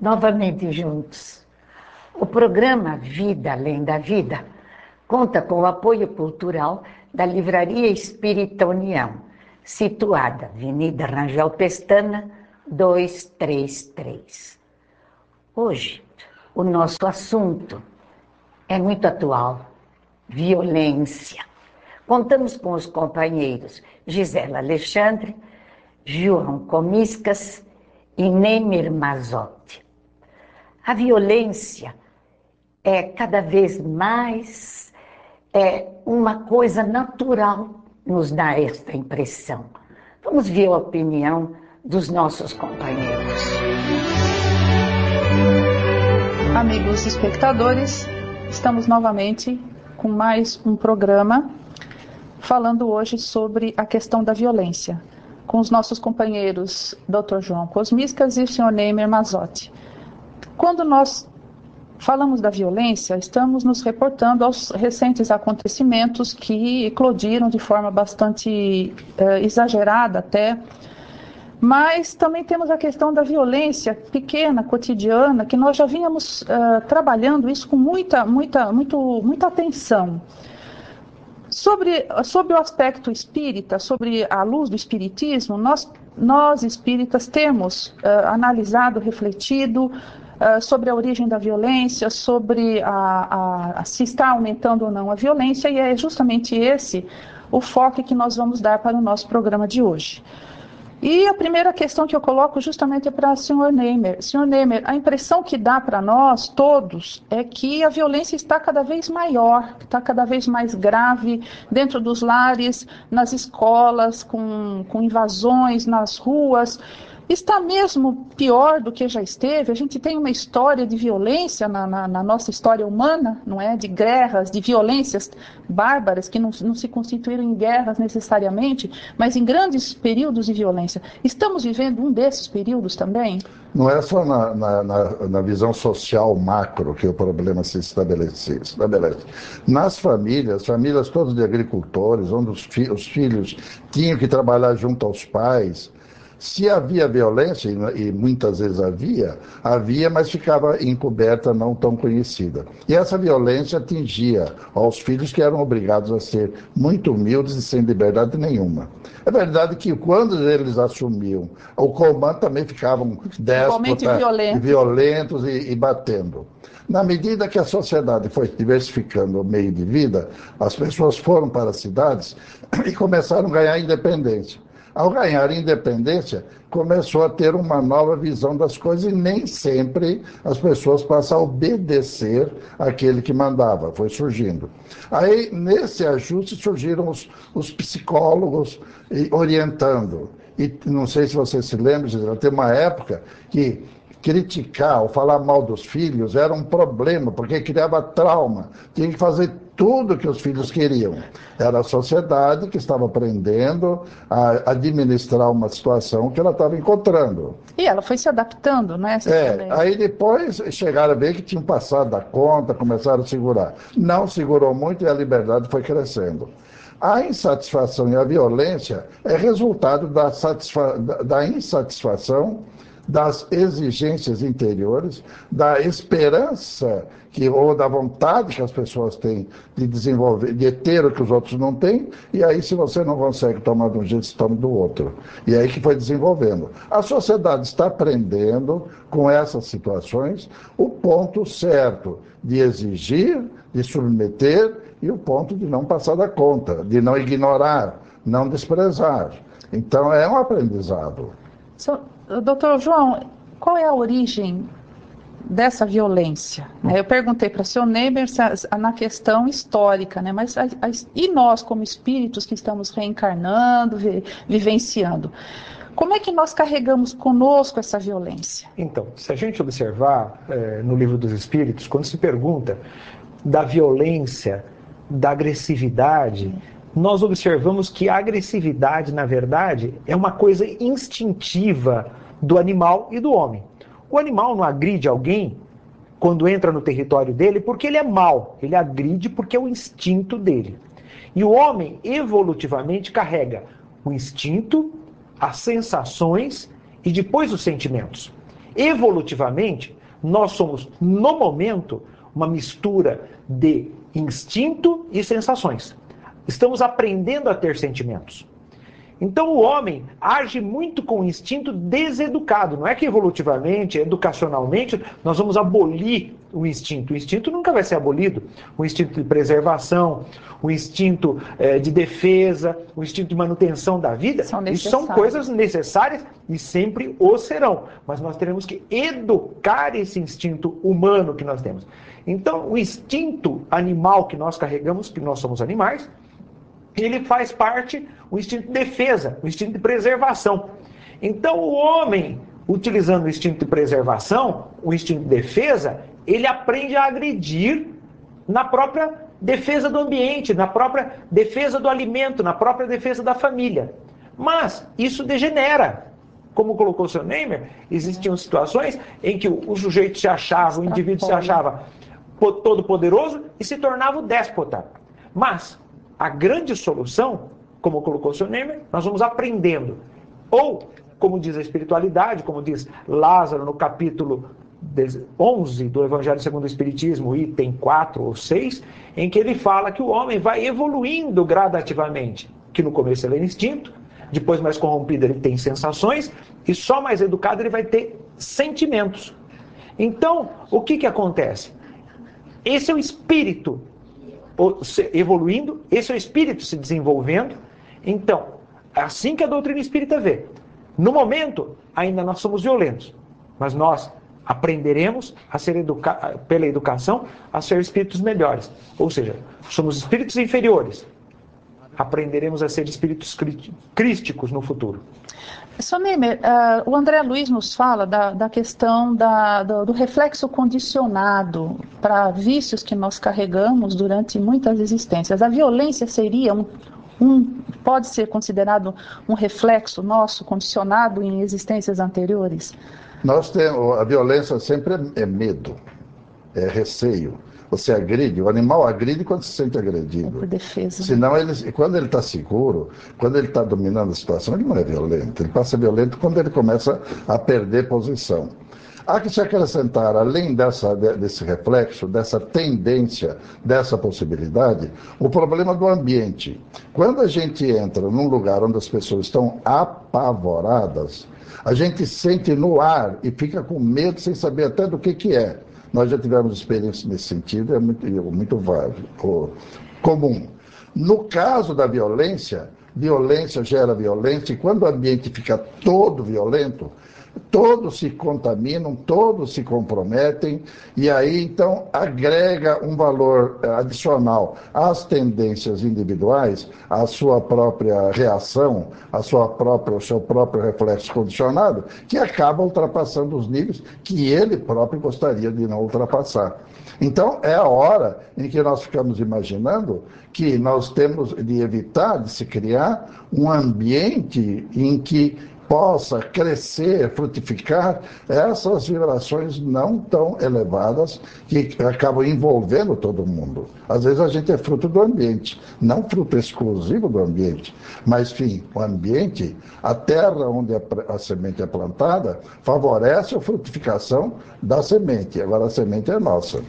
novamente juntos. O programa Vida Além da Vida conta com o apoio cultural da Livraria Espírita União, situada Avenida Rangel Pestana, 233. Hoje, o nosso assunto é muito atual: violência. Contamos com os companheiros Gisela Alexandre, João Comiscas e Neymir Mazotti. A violência é cada vez mais uma coisa natural, nos dá esta impressão. Vamos ver a opinião dos nossos companheiros. Amigos espectadores, estamos novamente com mais um programa falando hoje sobre a questão da violência, com os nossos companheiros Dr. João Comiscas e o Sr. Neymir Mazotti. Quando nós falamos da violência, estamos nos reportando aos recentes acontecimentos que eclodiram de forma bastante exagerada até, mas também temos a questão da violência pequena, cotidiana, que nós já vínhamos trabalhando isso com muita atenção. Sobre o aspecto espírita, sobre a luz do espiritismo, nós espíritas temos analisado, refletido sobre a origem da violência, sobre se está aumentando ou não a violência, e é justamente esse o foco que nós vamos dar para o nosso programa de hoje. E a primeira questão que eu coloco justamente é para o Sr. Neymir. Sr. Neymir, a impressão que dá para nós todos é que a violência está cada vez maior, está cada vez mais grave dentro dos lares, nas escolas, com invasões nas ruas. Está mesmo pior do que já esteve. A gente tem uma história de violência na nossa história humana, não é? De guerras, de violências bárbaras que não se constituíram em guerras necessariamente, mas em grandes períodos de violência. Estamos vivendo um desses períodos também? Não é só na visão social macro que o problema se estabelece. Nas famílias todas de agricultores, onde os filhos tinham que trabalhar junto aos pais. Se havia violência, e muitas vezes havia, mas ficava encoberta, não tão conhecida. E essa violência atingia aos filhos que eram obrigados a ser muito humildes e sem liberdade nenhuma. É verdade que quando eles assumiam o comando, também ficavam déspotas, violentos e batendo. Na medida que a sociedade foi diversificando o meio de vida, as pessoas foram para as cidades e começaram a ganhar independência. Ao ganhar independência, começou a ter uma nova visão das coisas e nem sempre as pessoas passam a obedecer àquele que mandava, foi surgindo. Aí, nesse ajuste, surgiram os psicólogos orientando. E não sei se você se lembra, Gisela, tem uma época que criticar ou falar mal dos filhos era um problema, porque criava trauma. Tinha que fazer tudo que os filhos queriam. Era a sociedade que estava aprendendo a administrar uma situação que ela estava encontrando. E ela foi se adaptando, né? Aí depois chegaram a ver que tinham passado da conta, começaram a segurar. Não segurou muito e a liberdade foi crescendo. A insatisfação e a violência é resultado da insatisfação, das exigências interiores, da esperança ou da vontade que as pessoas têm de desenvolver, de ter o que os outros não têm, e aí se você não consegue tomar de um jeito, você toma do outro. E aí que foi desenvolvendo. A sociedade está aprendendo com essas situações o ponto certo de exigir, de submeter, e o ponto de não passar da conta, de não ignorar, não desprezar. Então é um aprendizado. Doutor João, qual é a origem dessa violência? Eu perguntei para o senhor Neymir na questão histórica, né? Mas e nós, como espíritos que estamos reencarnando, vivenciando, como é que nós carregamos conosco essa violência? Então, se a gente observar no Livro dos Espíritos, quando se pergunta da violência, da agressividade, nós observamos que a agressividade, na verdade, é uma coisa instintiva do animal e do homem. O animal não agride alguém quando entra no território dele porque ele é mau. Ele agride porque é o instinto dele. E o homem, evolutivamente, carrega o instinto, as sensações e depois os sentimentos. evolutivamente, nós somos, no momento, uma mistura de instinto e sensações. Estamos aprendendo a ter sentimentos. Então o homem age muito com o instinto deseducado. Não é que evolutivamente, educacionalmente, nós vamos abolir o instinto. O instinto nunca vai ser abolido. O instinto de preservação, o instinto de defesa, o instinto de manutenção da vida, isso são coisas necessárias e sempre o serão. Mas nós teremos que educar esse instinto humano que nós temos. Então o instinto animal que nós carregamos, que nós somos animais, ele faz parte do instinto de defesa, o instinto de preservação. Então o homem, utilizando o instinto de preservação, o instinto de defesa, ele aprende a agredir na própria defesa do ambiente, na própria defesa do alimento, na própria defesa da família. Mas isso degenera. Como colocou o Sr. Neymer, existiam situações em que o sujeito se achava, o indivíduo se achava todo poderoso e se tornava o déspota. Mas a grande solução, como colocou o Sr. Neymer, nós vamos aprendendo. Ou, como diz a espiritualidade, como diz Lázaro no capítulo 11 do Evangelho segundo o Espiritismo, item 4 ou 6, em que ele fala que o homem vai evoluindo gradativamente, que no começo ele é instinto, depois mais corrompido ele tem sensações, e só mais educado ele vai ter sentimentos. Então, o que acontece? Esse é o espírito evoluindo, esse é o espírito se desenvolvendo. Então, é assim que a doutrina espírita vê. No momento, ainda nós somos violentos, mas nós aprenderemos a ser pela educação a ser espíritos melhores. Ou seja, somos espíritos inferiores. Aprenderemos a ser espíritos crísticos no futuro. Sr. Neymer, o André Luiz nos fala da questão do reflexo condicionado para vícios que nós carregamos durante muitas existências. A violência seria pode ser considerado um reflexo nosso condicionado em existências anteriores? Nós temos, a violência sempre é medo, é receio. Você agride, o animal agride quando se sente agredido. É por defesa. Senão, quando ele está seguro, quando ele está dominando a situação, ele não é violento. Ele passa violento quando ele começa a perder posição. Há que se acrescentar, além desse reflexo, dessa tendência, dessa possibilidade, o problema do ambiente. Quando a gente entra num lugar onde as pessoas estão apavoradas, a gente sente no ar e fica com medo sem saber até do que é. Nós já tivemos experiência nesse sentido, é muito comum. No caso da violência, violência gera violência, e quando o ambiente fica todo violento, todos se contaminam, todos se comprometem, e aí então agrega um valor adicional às tendências individuais, à sua própria reação, o seu próprio reflexo condicionado, que acaba ultrapassando os níveis que ele próprio gostaria de não ultrapassar. Então, é a hora em que nós ficamos imaginando que nós temos de evitar de se criar um ambiente em que possa crescer, frutificar essas vibrações não tão elevadas que acabam envolvendo todo mundo. Às vezes a gente é fruto do ambiente, não fruto exclusivo do ambiente, mas, enfim, o ambiente, a terra onde a semente é plantada, favorece a frutificação da semente. Agora a semente é nossa.